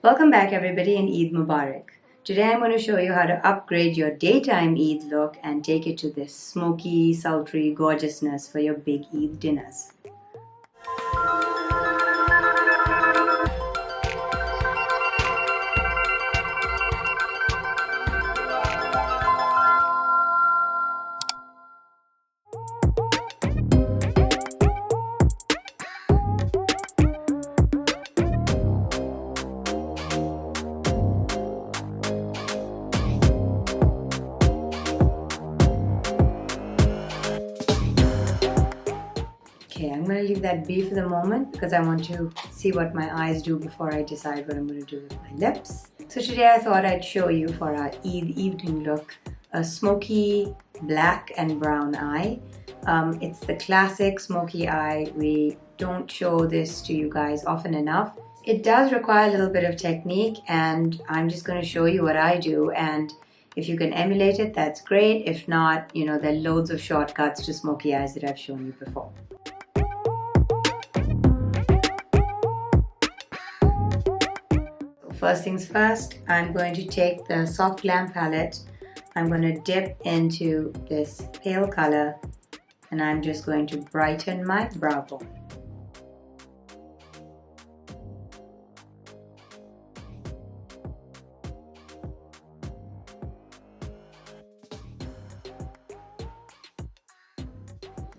Welcome back everybody and Eid Mubarak. Today I'm going to show you how to upgrade your daytime Eid look and take it to this smoky, sultry gorgeousness for your big Eid dinners. Okay, I'm going to leave that be for the moment because I want to see what my eyes do before I decide what I'm going to do with my lips. So today I thought I'd show you for our Eid evening look a smoky black and brown eye. It's the classic smoky eye. We don't show this to you guys often enough. It does require a little bit of technique and I'm just going to show you what I do, and if you can emulate it, that's great. If not, there are loads of shortcuts to smoky eyes that I've shown you before. First things first, I'm going to take the soft Glam palette. I'm going to dip into this pale color and I'm just going to brighten my brow bone.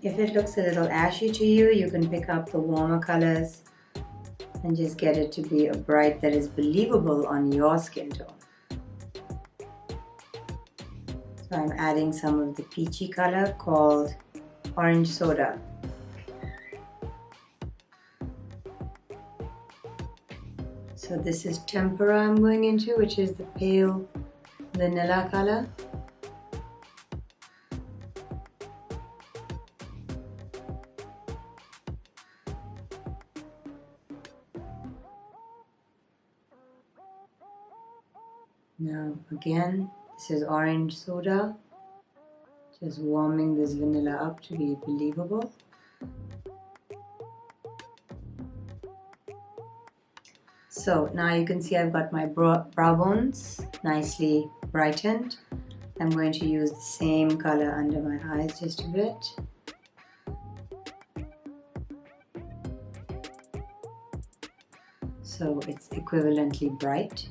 If it looks a little ashy to you, you can pick up the warmer colors and just get it to be a bright that is believable on your skin tone. So I'm adding some of the peachy color called orange soda. So this is tempera I'm going into, which is the pale vanilla color. Now again, this is orange soda, just warming this vanilla up to be believable. So now you can see I've got my brow bones nicely brightened. I'm going to use the same color under my eyes just a bit. So it's equivalently bright.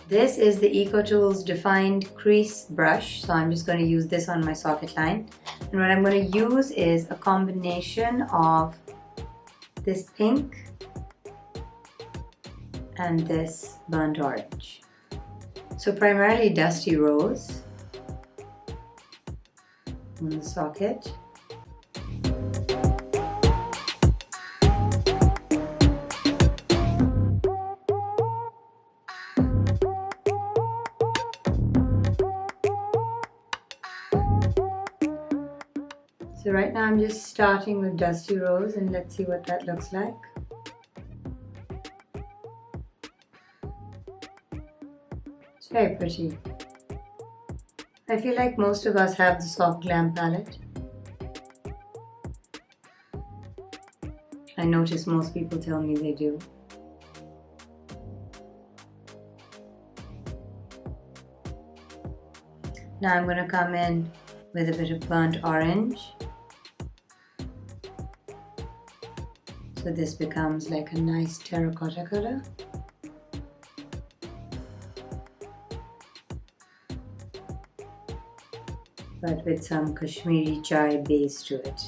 This is the EcoTools Defined Crease brush, so I'm just going to use this on my socket line. And what I'm going to use is a combination of this pink and this burnt orange. So primarily Dusty Rose on the socket. So right now I'm just starting with Dusty Rose and let's see what that looks like. It's very pretty. I feel like most of us have the soft Glam palette. I notice most people tell me they do. Now I'm going to come in with a bit of burnt orange. So this becomes like a nice terracotta color. But with some Kashmiri chai base to it.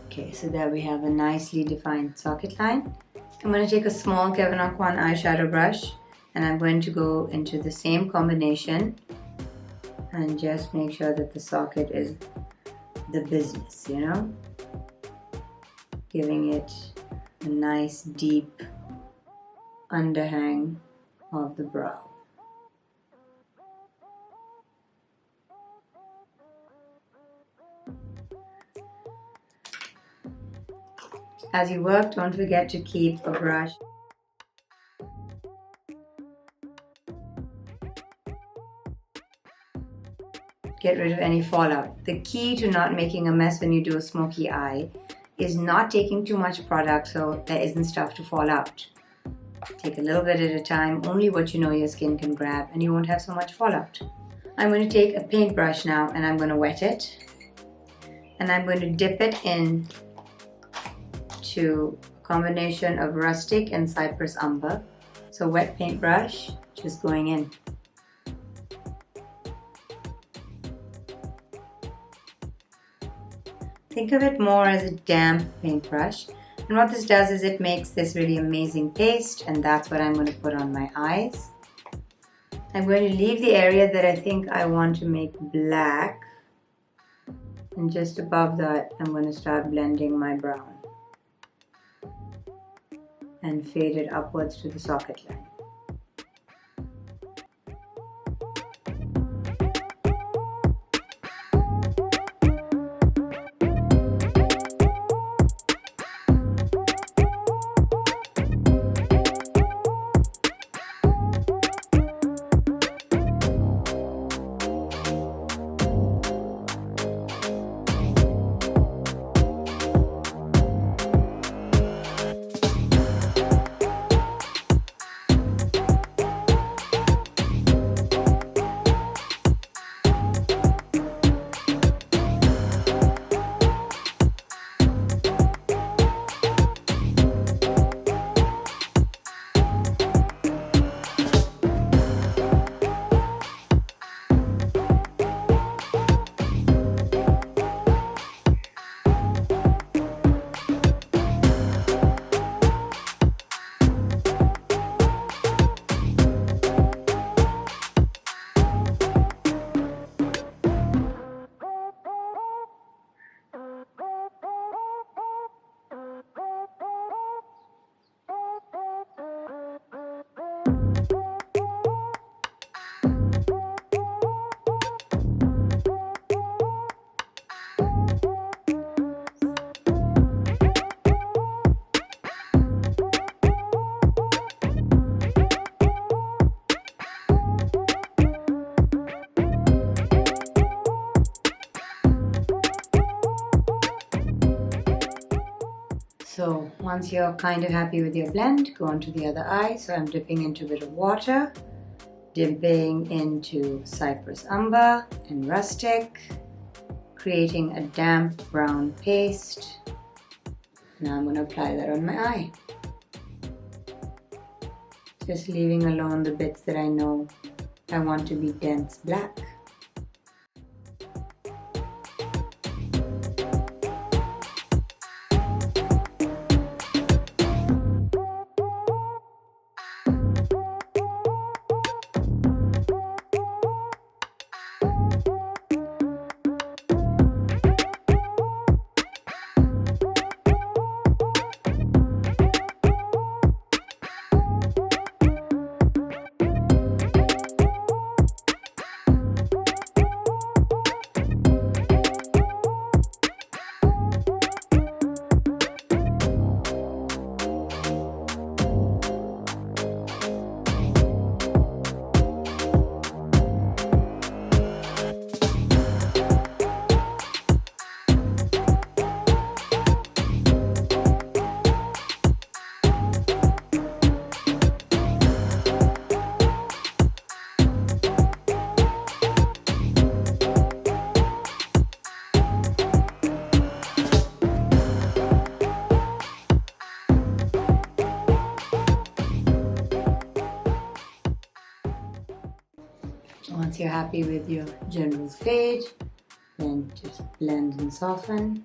Okay, so there we have a nicely defined socket line. I'm going to take a small Kevin Aucoin eyeshadow brush and I'm going to go into the same combination and just make sure that the socket is the business, giving it a nice deep underhang of the brow. As you work, don't forget to keep a brush get rid of any fallout. The key to not making a mess when you do a smoky eye is not taking too much product so there isn't stuff to fall out. Take a little bit at a time, only what you know your skin can grab, and you won't have so much fallout. I'm going to take a paintbrush now and I'm going to wet it. And I'm going to dip it in to a combination of rustic and cypress umber. So wet paintbrush, just going in. Think of it more as a damp paintbrush. And what this does is it makes this really amazing paste, and that's what I'm going to put on my eyes. I'm going to leave the area that I think I want to make black. And just above that, I'm going to start blending my brown. And fade it upwards to the socket line. So once you're kind of happy with your blend, go on to the other eye. So I'm dipping into a bit of water, dipping into cypress umber and rustic, creating a damp brown paste. Now I'm going to apply that on my eye. Just leaving alone the bits that I know I want to be dense black. Once you're happy with your general fade, then just blend and soften.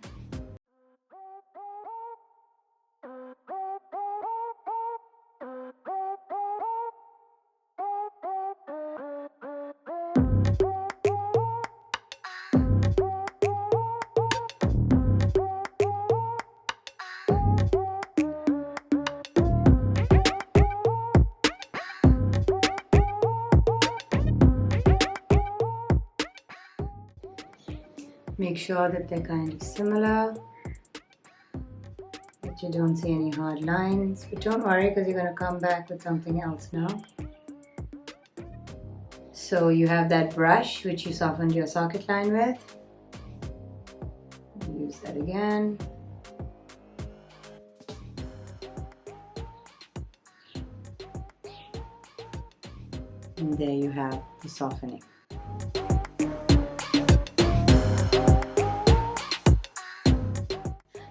Make sure that they're kind of similar, that you don't see any hard lines, but don't worry because you're going to come back with something else now. So you have that brush which you softened your socket line with. Use that again. And there you have the softening.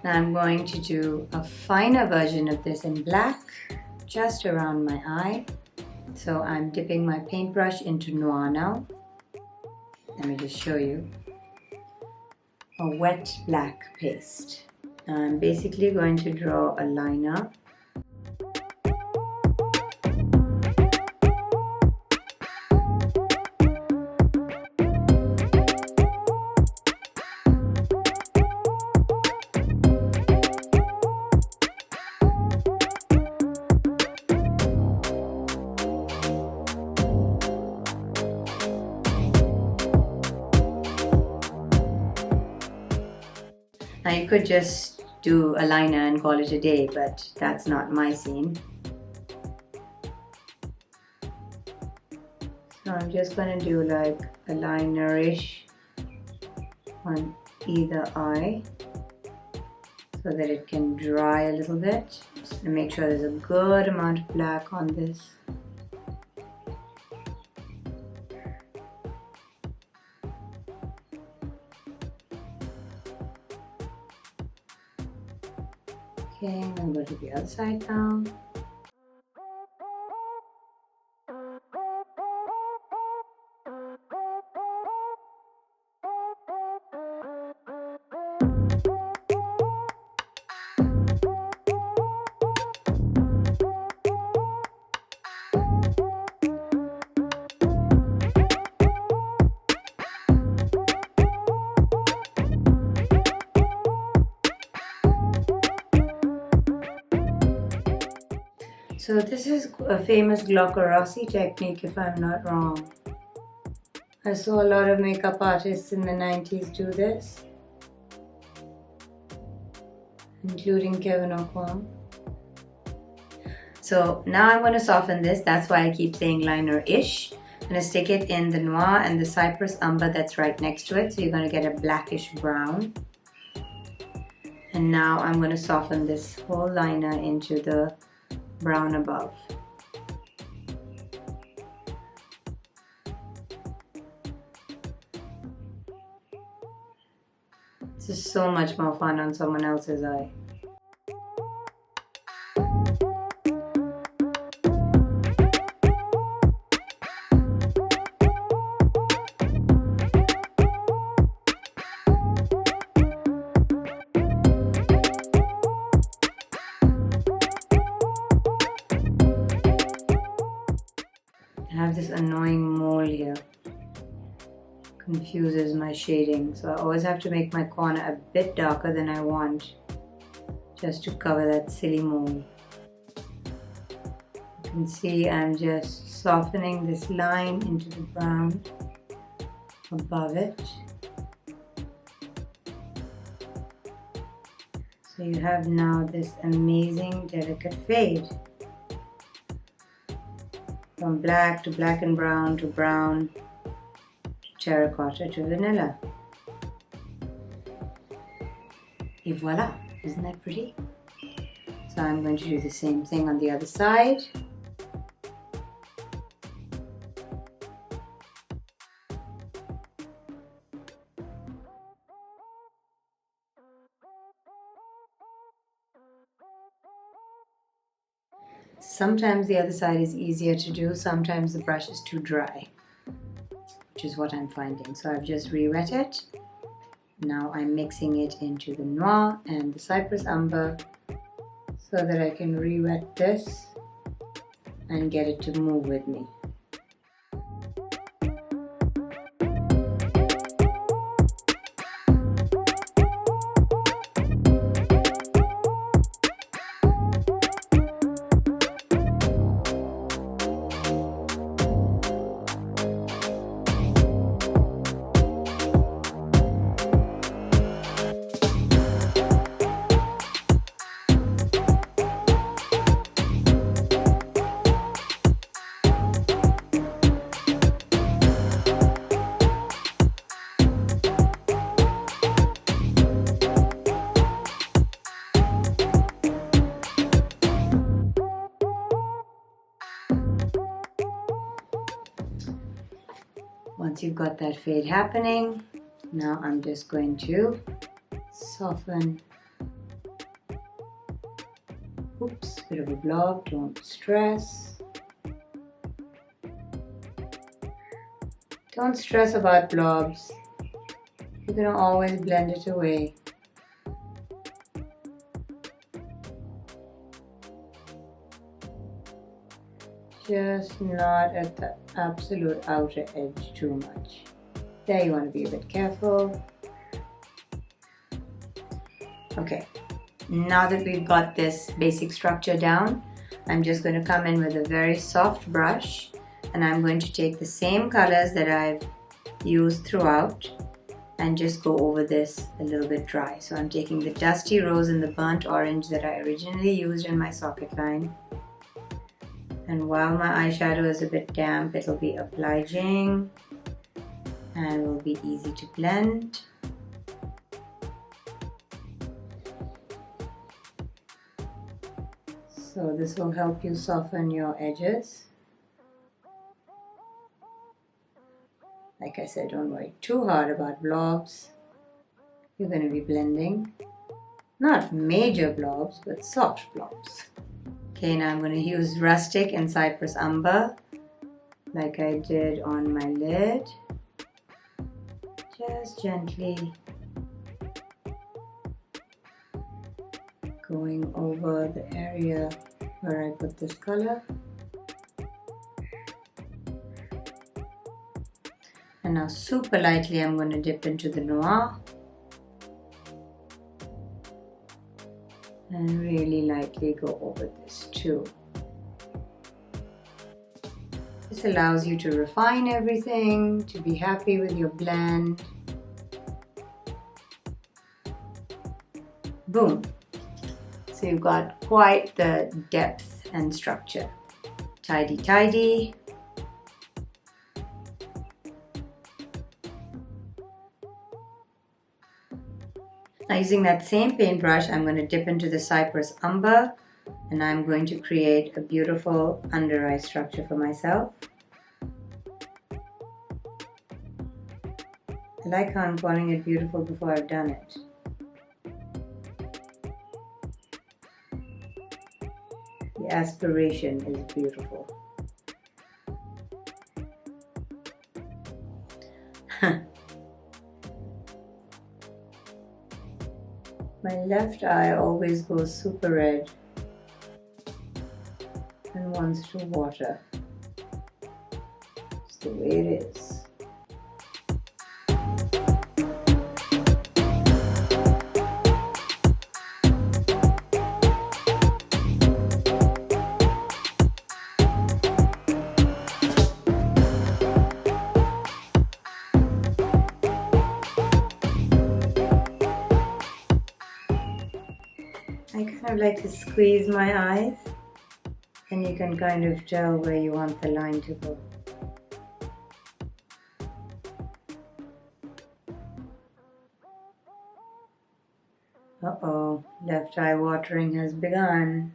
Now I'm going to do a finer version of this in black, just around my eye. So I'm dipping my paintbrush into noir now. Let me just show you. A wet black paste. I'm basically going to draw a liner. Now you could just do a liner and call it a day, but that's not my scene. So I'm just going to do like a liner-ish on either eye so that it can dry a little bit. Just going to make sure there's a good amount of black on this. Okay, I'm going to go to the other side now. So this is a famous Glockerossi technique, if I'm not wrong. I saw a lot of makeup artists in the 90s do this, including Kevin O'Quam. So now I'm going to soften this. That's why I keep saying liner-ish. I'm going to stick it in the noir and the cypress umber that's right next to it. So you're going to get a blackish brown. And now I'm going to soften this whole liner into the brown above. This is so much more fun on someone else's eye. I have this annoying mole here. Confuses my shading, so I always have to make my corner a bit darker than I want, just to cover that silly mole. You can see I'm just softening this line into the brown above it. So you have now this amazing delicate fade. From black to black and brown to brown to terracotta to vanilla. Et voila! Isn't that pretty? So I'm going to do the same thing on the other side. Sometimes the other side is easier to do, sometimes the brush is too dry, which is what I'm finding. So I've just re-wet it. Now I'm mixing it into the noir and the cypress umber so that I can re-wet this and get it to move with me. Once you've got that fade happening, now I'm just going to soften. Oops, bit of a blob, don't stress. Don't stress about blobs. You're gonna always blend it away. Just not at the absolute outer edge too much. There you want to be a bit careful. Okay, now that we've got this basic structure down, I'm just going to come in with a very soft brush, and I'm going to take the same colors that I've used throughout and just go over this a little bit dry. So I'm taking the Dusty Rose and the Burnt Orange that I originally used in my socket line. And while my eyeshadow is a bit damp, it'll be obliging and will be easy to blend. So this will help you soften your edges. Like I said, don't worry too hard about blobs. You're going to be blending, not major blobs, but soft blobs. Okay, now I'm going to use Rustic and Cypress Umber, like I did on my lid. Just gently going over the area where I put this color. And now super lightly I'm going to dip into the noir. And really lightly go over this too. This allows you to refine everything, to be happy with your blend. Boom! So you've got quite the depth and structure. Tidy, tidy. Now using that same paintbrush, I'm going to dip into the Cypress Umber and I'm going to create a beautiful under eye structure for myself. I like how I'm calling it beautiful before I've done it. The aspiration is beautiful. My left eye always goes super red and wants to water. It's the way it is. I kind of like to squeeze my eyes, and you can kind of tell where you want the line to go. Uh-oh, left eye watering has begun.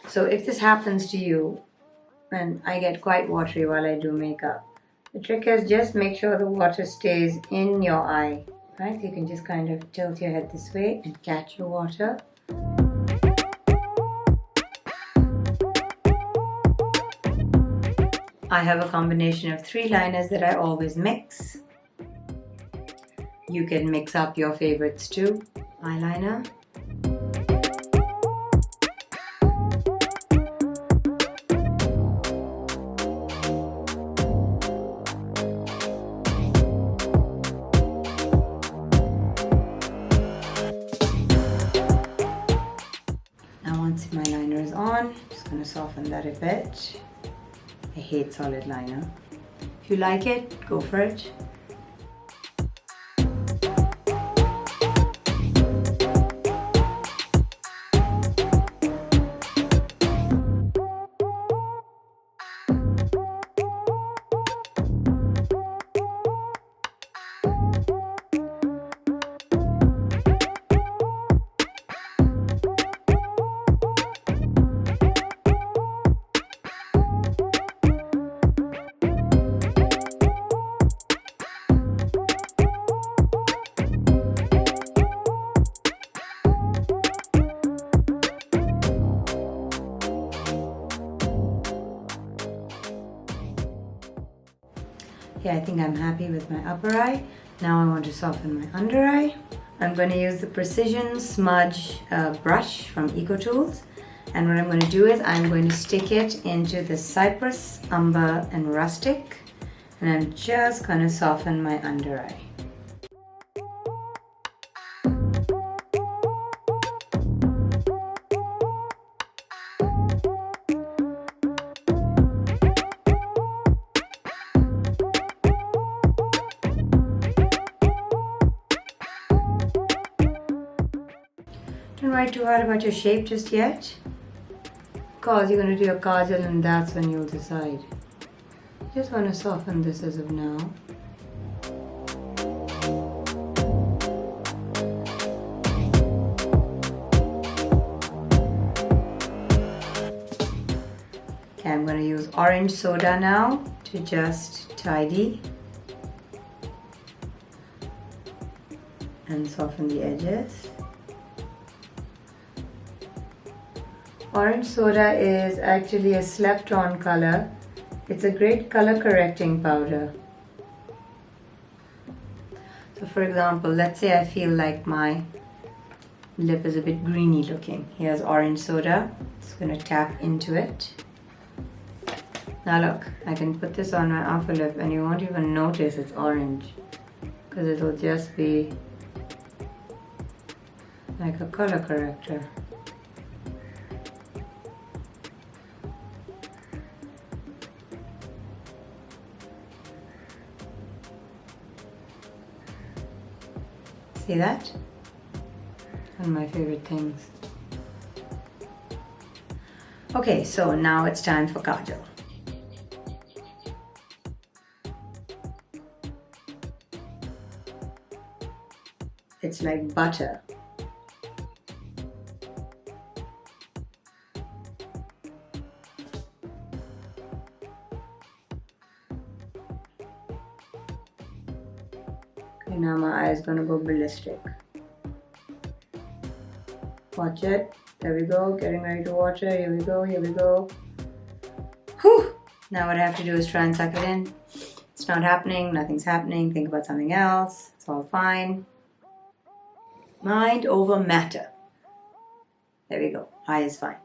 So if this happens to you, and I get quite watery while I do makeup, the trick is just make sure the water stays in your eye, right? You can just kind of tilt your head this way and catch your water. I have a combination of 3 liners that I always mix. You can mix up your favorites too. Eyeliner. Now once my liner is on, I'm just going to soften that a bit. I hate solid liner. If you like it, go for it. Yeah, I think I'm happy with my upper eye. Now I want to soften my under eye. I'm going to use the Precision Smudge brush from EcoTools. And what I'm going to do is I'm going to stick it into the Cypress, Umber, and Rustic. And I'm just going to soften my under eye. Don't write too hard about your shape just yet, because you're going to do your kajal and that's when you'll decide. You just want to soften this as of now. Okay, I'm going to use orange soda now to just tidy and soften the edges. Orange soda is actually a slept-on color. It's a great color correcting powder. So for example, let's say I feel like my lip is a bit greeny looking. Here's orange soda. Just going to tap into it. Now look, I can put this on my upper lip and you won't even notice it's orange, because it'll just be like a color corrector. See that? One of my favorite things. Okay, so now it's time for kajal. It's like butter. Okay, now my eye is gonna go ballistic. Watch it. There we go. Getting ready to watch it. Here we go. Here we go. Whew! Now what I have to do is try and suck it in. It's not happening. Nothing's happening. Think about something else. It's all fine. Mind over matter. There we go. Eye is fine.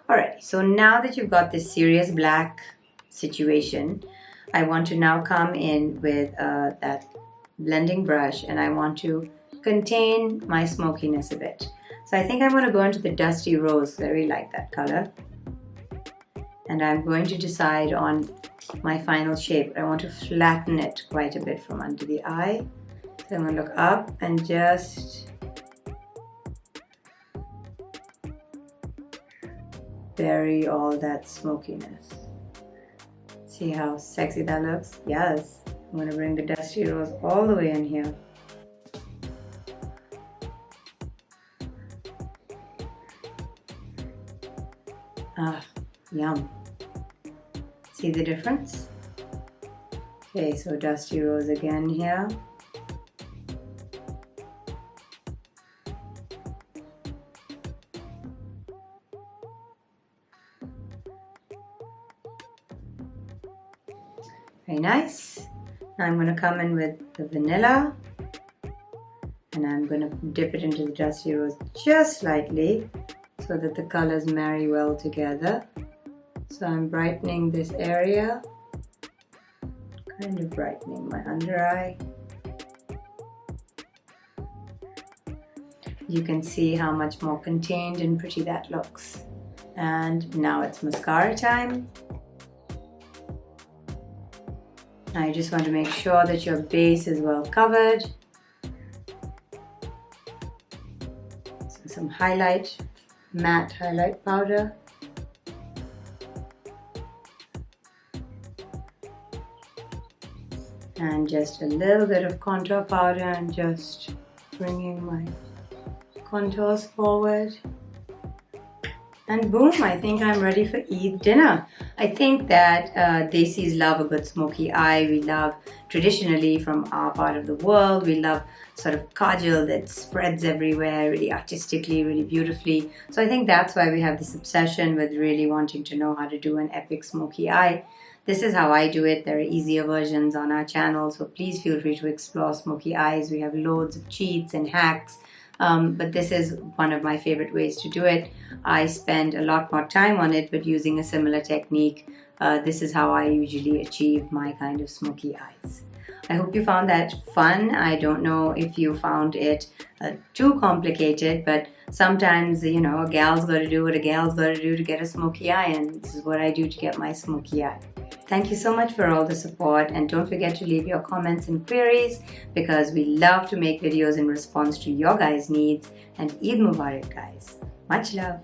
Alright, so now that you've got this serious black situation, I want to now come in with that blending brush and I want to contain my smokiness a bit. So I think I'm going to go into the Dusty Rose. I really like that color. And I'm going to decide on my final shape. I want to flatten it quite a bit from under the eye. So I'm going to look up and just bury all that smokiness. See how sexy that looks? Yes. I'm going to bring the Dusty Rose all the way in here. Ah, yum. See the difference? Okay, so Dusty Rose again here. Very nice. Now I'm going to come in with the vanilla and I'm going to dip it into the Dusty Rose just slightly so that the colors marry well together. So I'm brightening this area, kind of brightening my under eye. You can see how much more contained and pretty that looks. And now it's mascara time. Now you just want to make sure that your base is well covered. So some highlight, matte highlight powder. And just a little bit of contour powder and just bringing my contours forward. And boom, I think I'm ready for Eid dinner. I think that Desis love a good smoky eye. We love, traditionally from our part of the world, we love sort of kajal that spreads everywhere, really artistically, really beautifully. So I think that's why we have this obsession with really wanting to know how to do an epic smoky eye. This is how I do it. There are easier versions on our channel, so please feel free to explore smoky eyes. We have loads of cheats and hacks, but this is one of my favorite ways to do it. I spend a lot more time on it, but using a similar technique. This is how I usually achieve my kind of smoky eyes. I hope you found that fun. I don't know if you found it too complicated, but sometimes, you know, a gal's got to do what a gal's got to do to get a smoky eye, and this is what I do to get my smoky eye. Thank you so much for all the support, and don't forget to leave your comments and queries because we love to make videos in response to your guys' needs. And Eid Mubarak, guys. Much love.